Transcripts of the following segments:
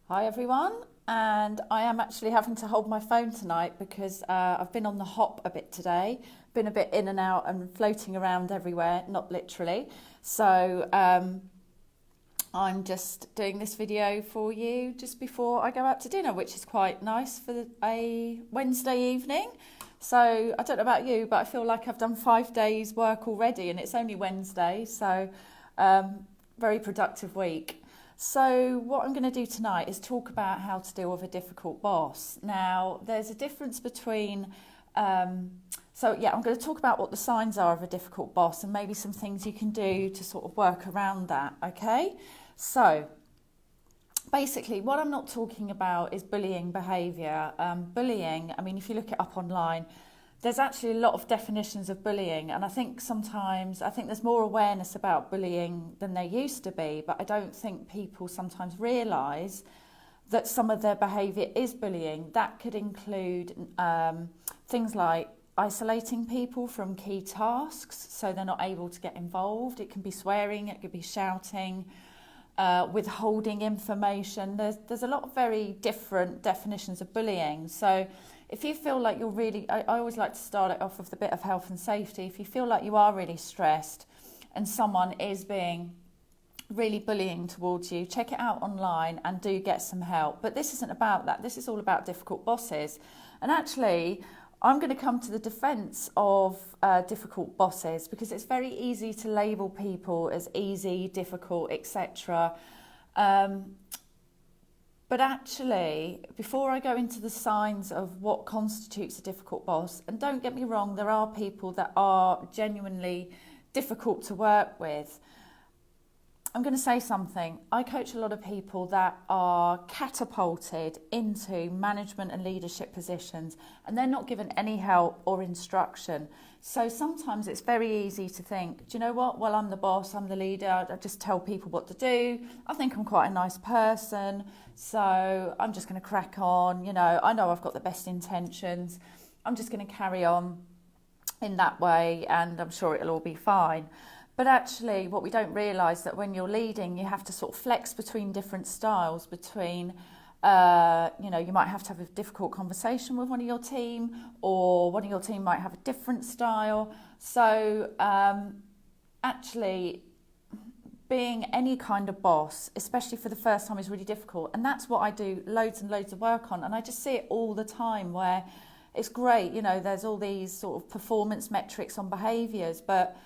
Hi everyone, and I am actually having to hold my phone tonight because I've been on the hop a bit today, been a bit in and out and floating around everywhere, not literally. So I'm just doing this video for you just before I go out to dinner, which is quite nice for a Wednesday evening. So I don't know about you, but I feel like I've done 5 days work already and it's only Wednesday, so very productive week. So what I'm going to do tonight is talk about how to deal with a difficult boss. Now, there's a difference between, I'm going to talk about what the signs are of a difficult boss and maybe some things you can do to sort of work around that, okay? So basically, what I'm not talking about is bullying behaviour. Bullying, I mean, if you look it up online, there's actually a lot of definitions of bullying, and I think there's more awareness about bullying than there used to be, but I don't think people sometimes realise that some of their behaviour is bullying. That could include things like isolating people from key tasks so they're not able to get involved. It can be swearing, it could be shouting, withholding information. There's a lot of very different definitions of bullying. So if you feel like you're really, I always like to start it off with a bit of health and safety. If you feel like you are really stressed and someone is being really bullying towards you, check it out online and do get some help. But this isn't about that. This is all about difficult bosses. And actually, I'm going to come to the defence of difficult bosses because it's very easy to label people as easy, difficult, etc. But actually, before I go into the signs of what constitutes a difficult boss, and don't get me wrong, there are people that are genuinely difficult to work with. I'm going to say something. I coach a lot of people that are catapulted into management and leadership positions, and they're not given any help or instruction. So sometimes it's very easy to think, do you know what? Well, I'm the boss, I'm the leader, I just tell people what to do. I think I'm quite a nice person, so I'm just going to crack on. I know I've got the best intentions. I'm just going to carry on in that way, and I'm sure it'll all be fine. But actually, what we don't realise that when you're leading, you have to sort of flex between different styles, between, you might have to have a difficult conversation with one of your team, or one of your team might have a different style. So actually, being any kind of boss, especially for the first time, is really difficult. And that's what I do loads and loads of work on. And I just see it all the time where it's great, there's all these sort of performance metrics on behaviours, but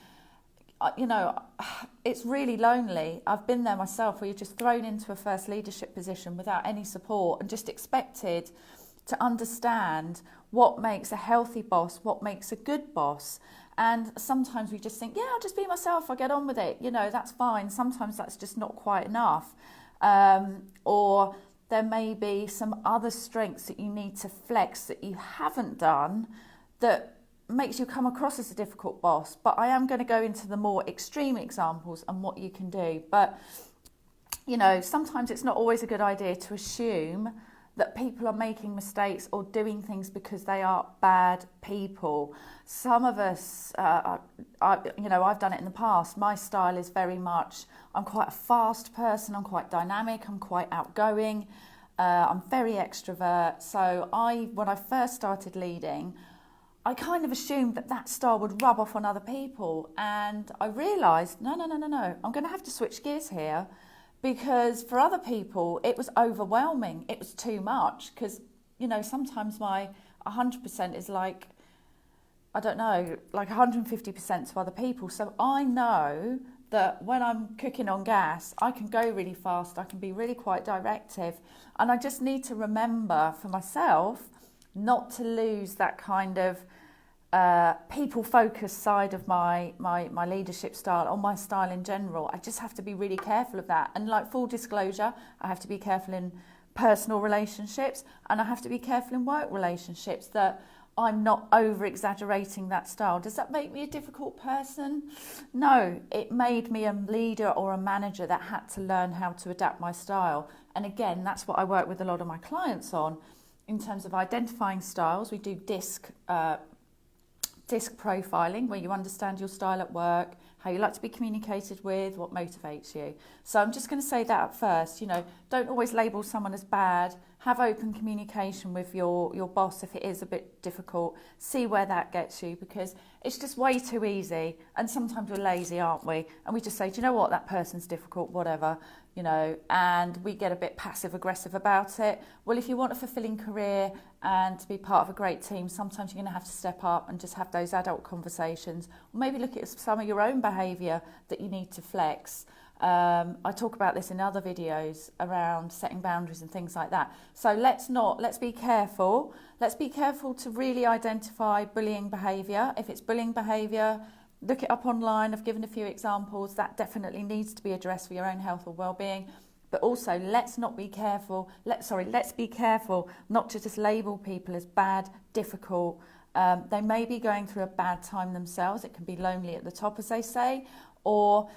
it's really lonely. I've been there myself, where you're just thrown into a first leadership position without any support and just expected to understand what makes a healthy boss, what makes a good boss. And sometimes we just think, yeah, I'll just be myself, I'll get on with it, that's fine. Sometimes that's just not quite enough. Or there may be some other strengths that you need to flex that you haven't done that makes you come across as a difficult boss. But I am going to go into the more extreme examples and what you can do. But sometimes it's not always a good idea to assume that people are making mistakes or doing things because they are bad people. Some of us, I've done it in the past. My style is very much, I'm quite a fast person, I'm quite dynamic, I'm quite outgoing, I'm very extrovert. So when I first started leading, I kind of assumed that style would rub off on other people. And I realised, no, I'm going to have to switch gears here, because for other people, it was overwhelming. It was too much, because, sometimes my 100% is like, I don't know, like 150% to other people. So I know that when I'm cooking on gas, I can go really fast, I can be really quite directive. And I just need to remember for myself not to lose that kind of people-focused side of my leadership style, or my style in general. I just have to be really careful of that. And like, full disclosure, I have to be careful in personal relationships, and I have to be careful in work relationships, that I'm not over-exaggerating that style. Does that make me a difficult person? No, it made me a leader or a manager that had to learn how to adapt my style. And again, that's what I work with a lot of my clients on. In terms of identifying styles, we do DISC profiling, where you understand your style at work, how you like to be communicated with, what motivates you. So I'm just going to say that at first, don't always label someone as bad. Have open communication with your boss if it is a bit difficult. See where that gets you, because it's just way too easy. And sometimes we're lazy, aren't we? And we just say, do you know what, that person's difficult, whatever, and we get a bit passive aggressive about it. Well, if you want a fulfilling career and to be part of a great team, sometimes you're going to have to step up and just have those adult conversations, or maybe look at some of your own behaviour that you need to flex. I talk about this in other videos around setting boundaries and things like that. So let's be careful. Let's be careful to really identify bullying behaviour. If it's bullying behaviour, look it up online. I've given a few examples. That definitely needs to be addressed for your own health or well-being. But also, let's be careful not to just label people as bad, difficult. They may be going through a bad time themselves. It can be lonely at the top, as they say, or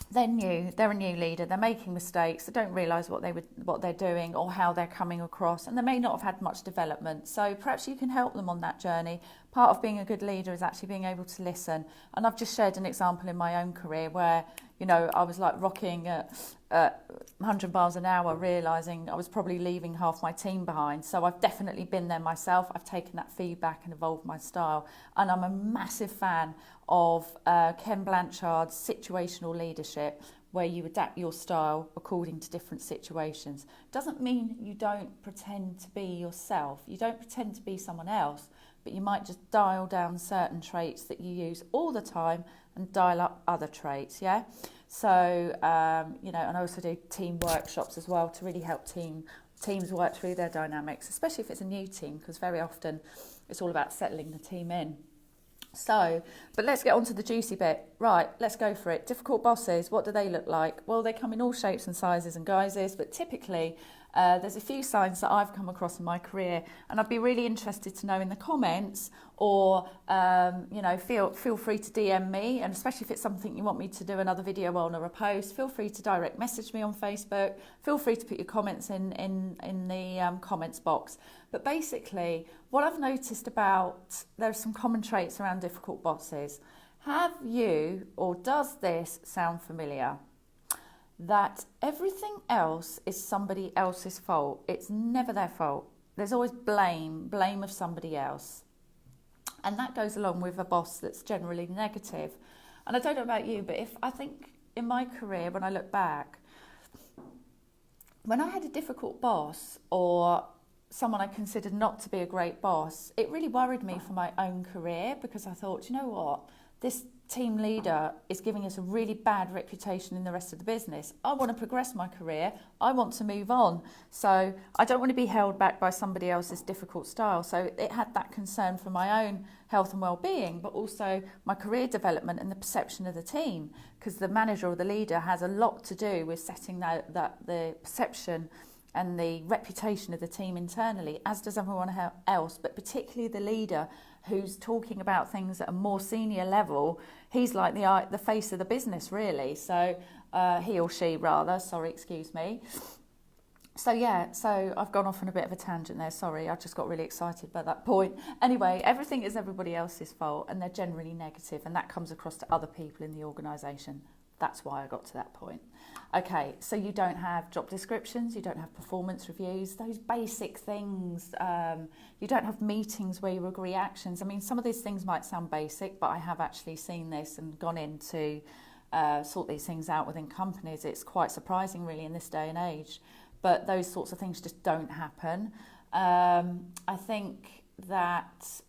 they're a new leader, they're making mistakes, they don't realise what they're doing or how they're coming across, and they may not have had much development. So perhaps you can help them on that journey. Part of being a good leader is actually being able to listen. And I've just shared an example in my own career where, I was like rocking at 100 miles an hour, realising I was probably leaving half my team behind. So I've definitely been there myself. I've taken that feedback and evolved my style. And I'm a massive fan of Ken Blanchard's situational leadership, where you adapt your style according to different situations. Doesn't mean you don't pretend to be yourself. You don't pretend to be someone else, but you might just dial down certain traits that you use all the time and dial up other traits, yeah? So, and I also do team workshops as well to really help teams work through their dynamics, especially if it's a new team, because very often it's all about settling the team in. So, but let's get on to the juicy bit. Right, let's go for it. Difficult bosses, what do they look like? Well, they come in all shapes and sizes and guises, but typically there's a few signs that I've come across in my career, and I'd be really interested to know in the comments, or feel free to DM me, and especially if it's something you want me to do another video on or a post, feel free to direct message me on Facebook. Feel free to put your comments in the comments box. But basically, what I've noticed there are some common traits around difficult bosses. Have you, or does this sound familiar? That everything else is somebody else's fault. It's never their fault. There's always blame of somebody else. And that goes along with a boss that's generally negative. And I don't know about you, but I think in my career, when I look back, when I had a difficult boss or someone I considered not to be a great boss, it really worried me for my own career, because I thought, you know what, this team leader is giving us a really bad reputation in the rest of the business. I want to progress my career. I want to move on. So I don't want to be held back by somebody else's difficult style. So it had that concern for my own health and well-being, but also my career development and the perception of the team, because the manager or the leader has a lot to do with setting the perception and the reputation of the team internally, as does everyone else, but particularly the leader who's talking about things at a more senior level. He's like the face of the business, really. So he or she, rather. Sorry, excuse me. So I've gone off on a bit of a tangent there. Sorry, I just got really excited by that point. Anyway, everything is everybody else's fault, and they're generally negative, and that comes across to other people in the organisation. That's why I got to that point. Okay, so you don't have job descriptions, you don't have performance reviews, those basic things. You don't have meetings where you agree actions. I mean, some of these things might sound basic, but I have actually seen this and gone in to sort these things out within companies. It's quite surprising, really, in this day and age. But those sorts of things just don't happen. I think that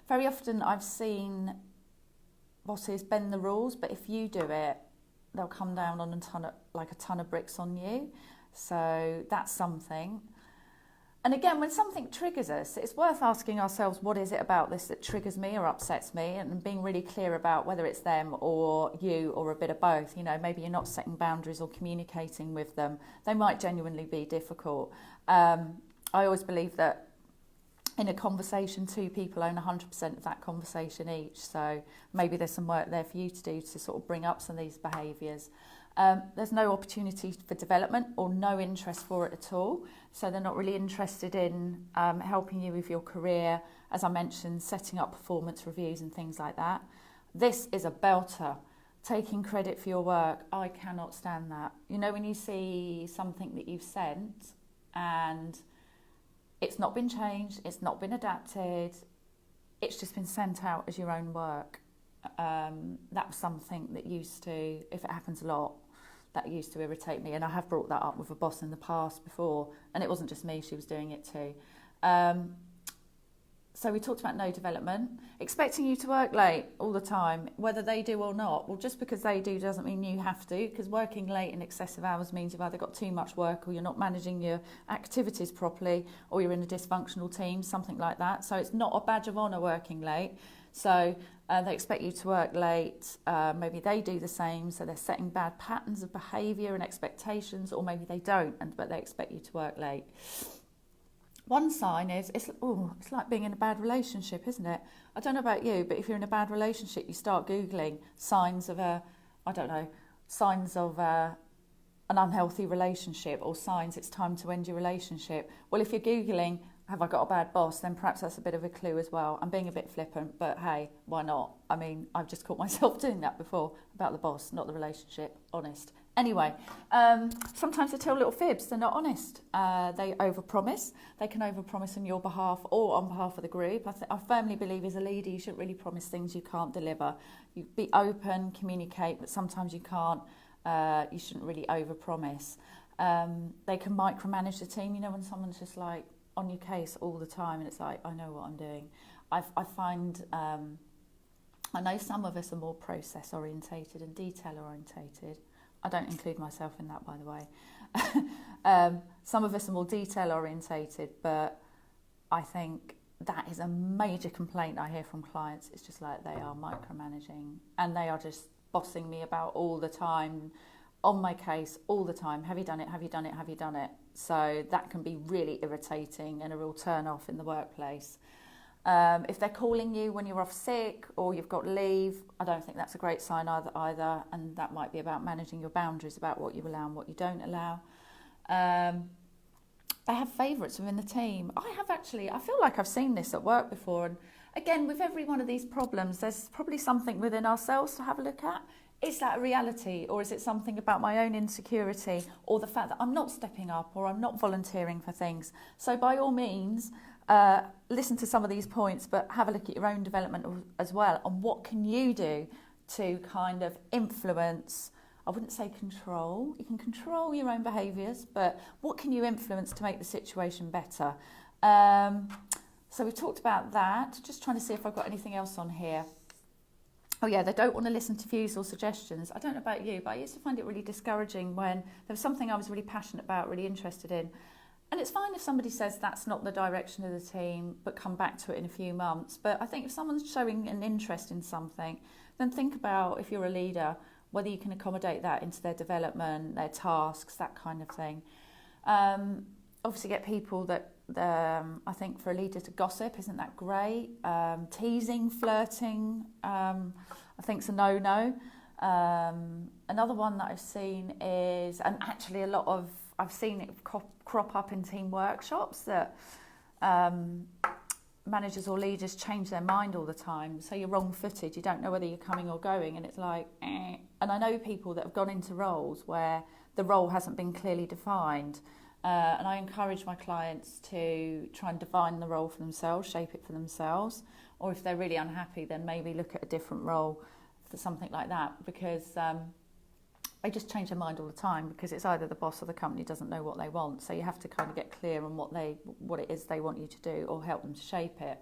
very often I've seen bosses bend the rules, but if you do it, they'll come down on a ton of bricks on you. So that's something. And again, when something triggers us, it's worth asking ourselves, what is it about this that triggers me or upsets me? And being really clear about whether it's them or you or a bit of both. Maybe you're not setting boundaries or communicating with them. They might genuinely be difficult. I always believe that in a conversation, two people own 100% of that conversation each. So maybe there's some work there for you to do to sort of bring up some of these behaviours. There's no opportunity for development or no interest for it at all. So they're not really interested in helping you with your career. As I mentioned, setting up performance reviews and things like that. This is a belter. Taking credit for your work, I cannot stand that. You know, when you see something that you've sent and it's not been changed, it's not been adapted, it's just been sent out as your own work. That was something that used to, if it happens a lot, that used to irritate me. And I have brought that up with a boss in the past before, and it wasn't just me, she was doing it too. So we talked about no development, expecting you to work late all the time, whether they do or not. Well, just because they do doesn't mean you have to, because working late in excessive hours means you've either got too much work or you're not managing your activities properly, or you're in a dysfunctional team, something like that. So it's not a badge of honour working late. So they expect you to work late, maybe they do the same, so they're setting bad patterns of behaviour and expectations, or maybe they don't, but they expect you to work late. One sign is, it's like being in a bad relationship, isn't it? I don't know about you, but if you're in a bad relationship, you start Googling signs of an unhealthy relationship, or signs it's time to end your relationship. Well, if you're Googling, have I got a bad boss, then perhaps that's a bit of a clue as well. I'm being a bit flippant, but hey, why not? I mean, I've just caught myself doing that before, about the boss, not the relationship, honest. Anyway, sometimes they tell little fibs, they're not honest. They overpromise. They can overpromise on your behalf or on behalf of the group. I firmly believe as a leader you shouldn't really promise things you can't deliver. You be open, communicate, but sometimes you can't. You shouldn't really overpromise. They can micromanage the team. You know, when someone's just like on your case all the time and it's like, I know what I'm doing. I find, I know some of us are more process orientated and detail orientated. I don't include myself in that, by the way. Some of us are more detail orientated, but I think that is a major complaint I hear from clients. It's just like they are micromanaging and they are just bossing me about all the time, on my case all the time. Have you done it? Have you done it? Have you done it? So that can be really irritating and a real turn off in the workplace. If they're calling you when you're off sick or you've got leave, I don't think that's a great sign either. And that might be about managing your boundaries, about what you allow and what you don't allow. They have favourites within the team. I feel like I've seen this at work before. And again, with every one of these problems, there's probably something within ourselves to have a look at. Is that a reality, or is it something about my own insecurity, or the fact that I'm not stepping up or I'm not volunteering for things? So by all means, listen to some of these points, but have a look at your own development as well, and what can you do to kind of influence, I wouldn't say control, you can control your own behaviours, but what can you influence to make the situation better? So we've talked about that, just trying to see if I've got anything else on here. Oh yeah, they don't want to listen to views or suggestions. I don't know about you, but I used to find it really discouraging when there was something I was really passionate about, really interested in. And it's fine if somebody says that's not the direction of the team, but come back to it in a few months. But I think if someone's showing an interest in something, then think about, if you're a leader, whether you can accommodate that into their development, their tasks, that kind of thing. Obviously get people that, I think for a leader to gossip, isn't that great? Teasing, flirting, I think it's a no-no. Another one that I've seen is, and actually I've seen it crop up in team workshops, that managers or leaders change their mind all the time. So you're wrong-footed, you don't know whether you're coming or going, and it's like, eh. And I know people that have gone into roles where the role hasn't been clearly defined. And I encourage my clients to try and define the role for themselves, shape it for themselves, or if they're really unhappy, then maybe look at a different role for something like that, because they just change their mind all the time, because it's either the boss or the company doesn't know what they want. So you have to kind of get clear on what it is they want you to do, or help them to shape it.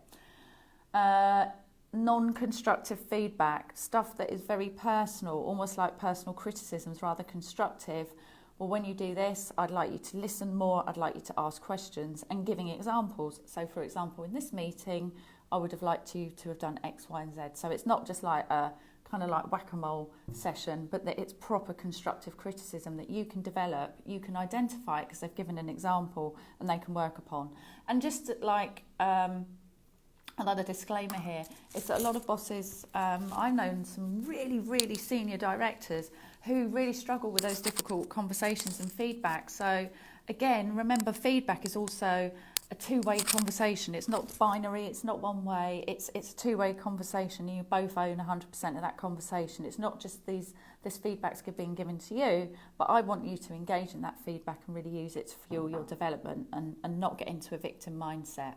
Non-constructive feedback, stuff that is very personal, almost like personal criticisms, rather constructive. Well, when you do this, I'd like you to listen more, I'd like you to ask questions, and giving examples. So, for example, in this meeting, I would have liked you to have done X, Y, and Z. So it's not just like a kind of like whack-a-mole session, but that it's proper constructive criticism that you can develop, you can identify it because they've given an example and they can work upon. And just like another disclaimer here is that a lot of bosses, I've known some really, really senior directors who really struggle with those difficult conversations and feedback. So again, remember, feedback is also a two-way conversation. It's not binary, it's not one way, it's a two-way conversation. You both own 100% of that conversation. It's not just this feedback's being given to you, but I want you to engage in that feedback and really use it to fuel your development and not get into a victim mindset.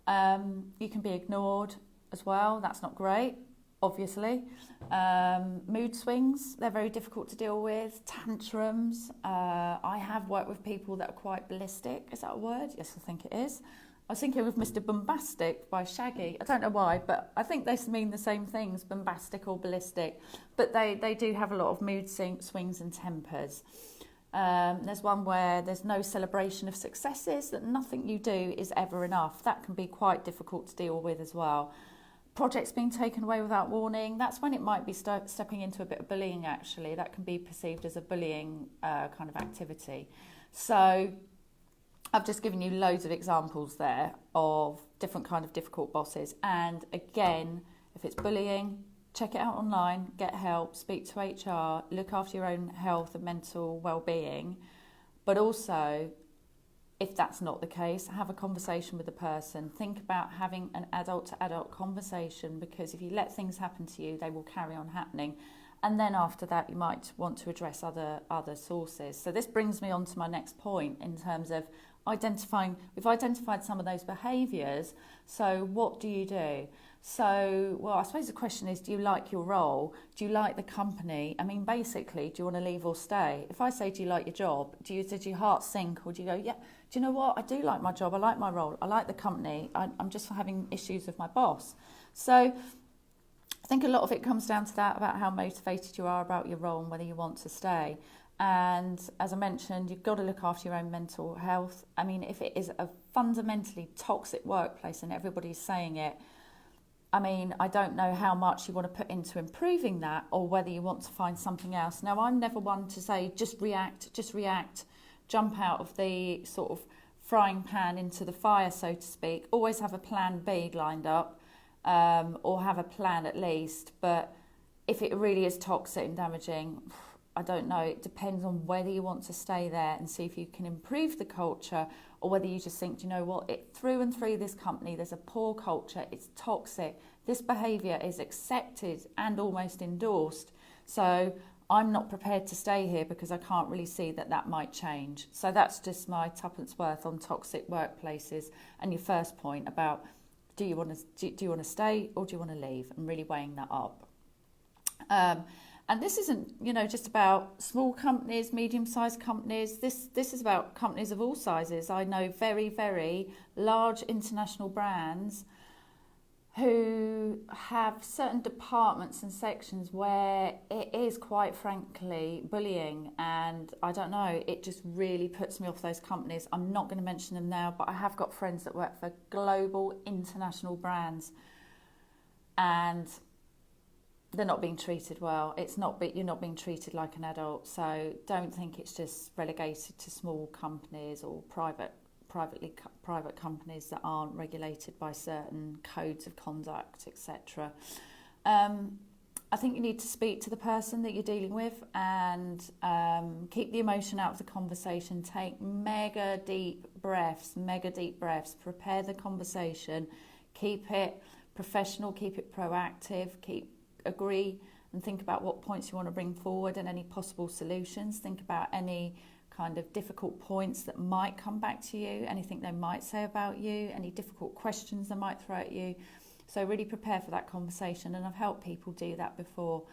You can be ignored as well. That's not great, obviously. Mood swings, they're very difficult to deal with. Tantrums. I have worked with people that are quite ballistic. Is that a word? Yes, I think it is. I was thinking of Mr. Bombastic by Shaggy. I don't know why, but I think they mean the same things, bombastic or ballistic. But they do have a lot of mood swings and tempers. There's one where there's no celebration of successes, that nothing you do is ever enough. That can be quite difficult to deal with as well. Projects being taken away without warning, that's when it might be stepping into a bit of bullying, actually. That can be perceived as a bullying kind of activity. So I've just given you loads of examples there of different kind of difficult bosses. And again, if it's bullying, check it out online, get help, speak to HR, look after your own health and mental well-being. But also, if that's not the case, have a conversation with the person. Think about having an adult-to-adult conversation, because if you let things happen to you, they will carry on happening. And then after that, you might want to address other sources. So this brings me on to my next point in terms of identifying. We've identified some of those behaviours. So what do you do? So, well, I suppose the question is, do you like your role? Do you like the company? I mean, basically, do you want to leave or stay? If I say, do you like your job? Does your heart sink? Or do you go, yeah, do you know what? I do like my job. I like my role. I like the company. I'm just having issues with my boss. So I think a lot of it comes down to that, about how motivated you are about your role and whether you want to stay. And as I mentioned, you've got to look after your own mental health. I mean, if it is a fundamentally toxic workplace and everybody's saying it, I mean, I don't know how much you want to put into improving that, or whether you want to find something else. Now, I'm never one to say just react, jump out of the sort of frying pan into the fire, so to speak. Always have a plan B lined up, or have a plan at least. But if it really is toxic and damaging, I don't know. It depends on whether you want to stay there and see if you can improve the culture, or whether you just think, do you know what, through and through this company, there's a poor culture, it's toxic, this behaviour is accepted and almost endorsed. So I'm not prepared to stay here because I can't really see that might change. So that's just my tuppence worth on toxic workplaces. And your first point about, do you want to stay or do you want to leave, and really weighing that up. And this isn't, just about small companies, medium-sized companies. This is about companies of all sizes. I know very, very large international brands who have certain departments and sections where it is, quite frankly, bullying. And I don't know, it just really puts me off those companies. I'm not going to mention them now, but I have got friends that work for global international brands, and they're not being treated well. You're not being treated like an adult. So don't think it's just relegated to small companies or private companies that aren't regulated by certain codes of conduct, etc. I think you need to speak to the person that you're dealing with, and keep the emotion out of the conversation. Take mega deep breaths, prepare the conversation, keep it professional, keep it proactive, agree and think about what points you want to bring forward and any possible solutions. Think about any kind of difficult points that might come back to you, anything they might say about you, any difficult questions they might throw at you. So really prepare for that conversation, and I've helped people do that before.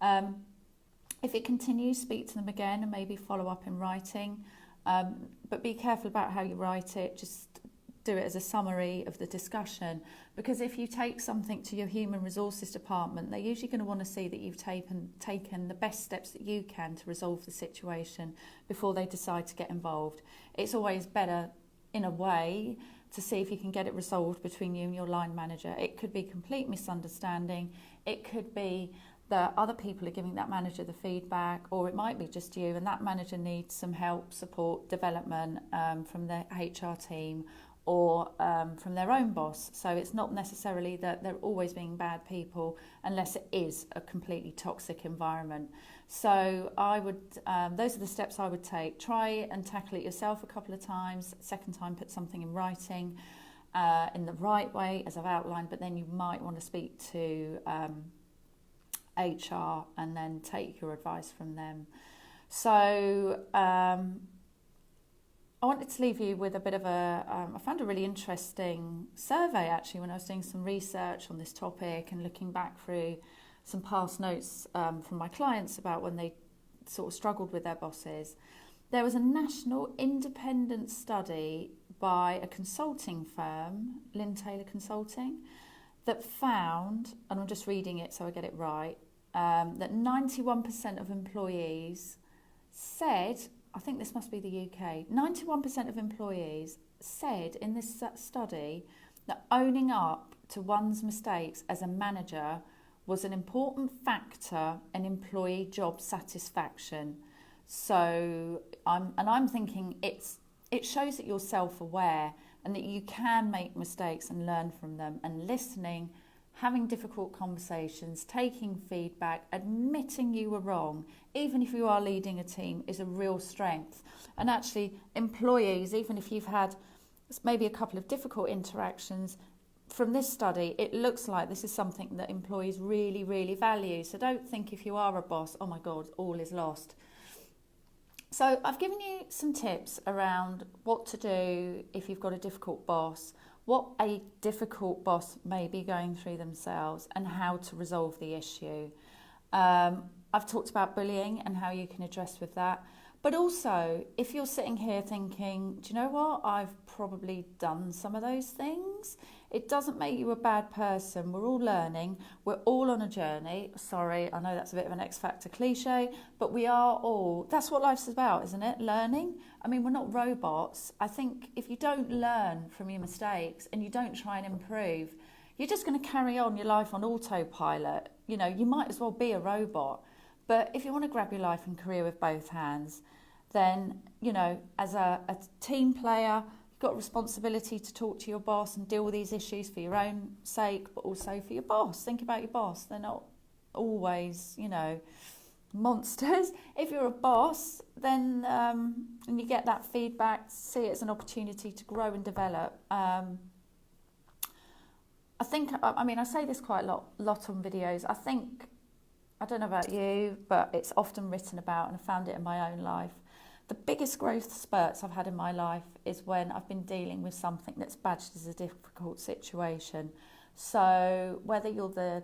If it continues, speak to them again and maybe follow up in writing, but be careful about how you write it. Just do it as a summary of the discussion, because if you take something to your human resources department, they're usually going to want to see that you've taken the best steps that you can to resolve the situation before they decide to get involved. It's always better, in a way, to see if you can get it resolved between you and your line manager. It could be complete misunderstanding, it could be that other people are giving that manager the feedback, or it might be just you and that manager needs some help, support, development from the HR team, or from their own boss. So it's not necessarily that they're always being bad people unless it is a completely toxic environment. So I would, those are the steps I would take. Try and tackle it yourself a couple of times. Second time, put something in writing in the right way, as I've outlined, but then you might want to speak to HR and then take your advice from them. So I wanted to leave you with a bit of I found a really interesting survey actually when I was doing some research on this topic and looking back through some past notes from my clients about when they sort of struggled with their bosses. There was a national independent study by a consulting firm, Lynn Taylor Consulting, that found, and I'm just reading it so I get it right, that 91% of employees said, I think this must be the UK, 91% of employees said in this study that owning up to one's mistakes as a manager was an important factor in employee job satisfaction. So I'm thinking it shows that you're self-aware and that you can make mistakes and learn from them, and listening, having difficult conversations, taking feedback, admitting you were wrong, even if you are leading a team, is a real strength. And actually, employees, even if you've had maybe a couple of difficult interactions, from this study, it looks like this is something that employees really, really value. So don't think if you are a boss, oh my God, all is lost. So I've given you some tips around what to do if you've got a difficult boss, what a difficult boss may be going through themselves, and how to resolve the issue. I've talked about bullying and how you can address with that. But also, if you're sitting here thinking, do you know what, I've probably done some of those things, it doesn't make you a bad person. We're all learning. We're all on a journey. Sorry, I know that's a bit of an X Factor cliche, but we are all, that's what life's about, isn't it? Learning. I mean, we're not robots. I think if you don't learn from your mistakes and you don't try and improve, you're just going to carry on your life on autopilot. You know, you might as well be a robot. But if you want to grab your life and career with both hands, then, you know, as a team player, you've got a responsibility to talk to your boss and deal with these issues for your own sake, but also for your boss. Think about your boss. They're not always, you know, monsters. If you're a boss, then and you get that feedback, see it as an opportunity to grow and develop. I think, I mean, I say this quite a lot on videos. I don't know about you, but it's often written about, and I found it in my own life. The biggest growth spurts I've had in my life is when I've been dealing with something that's badged as a difficult situation. So whether you're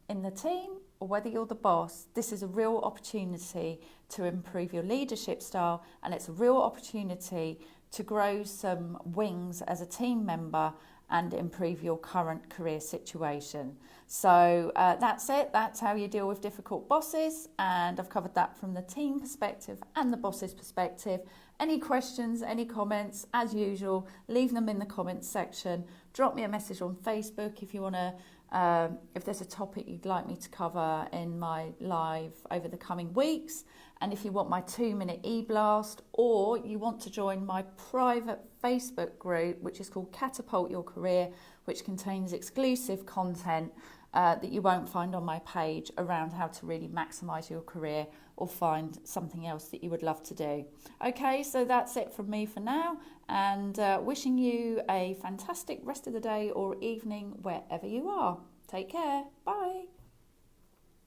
in the team or whether you're the boss, this is a real opportunity to improve your leadership style, and it's a real opportunity to grow some wings as a team member and improve your current career situation. So that's it. That's how you deal with difficult bosses. And I've covered that from the team perspective and the boss's perspective. Any questions, any comments, as usual, leave them in the comments section. Drop me a message on Facebook if you want to, if there's a topic you'd like me to cover in my live over the coming weeks. And if you want my 2-minute e-blast, or you want to join my private Facebook group, which is called Catapult Your Career, which contains exclusive content that you won't find on my page around how to really maximise your career or find something else that you would love to do. Okay, so that's it from me for now, and wishing you a fantastic rest of the day or evening wherever you are. Take care. Bye.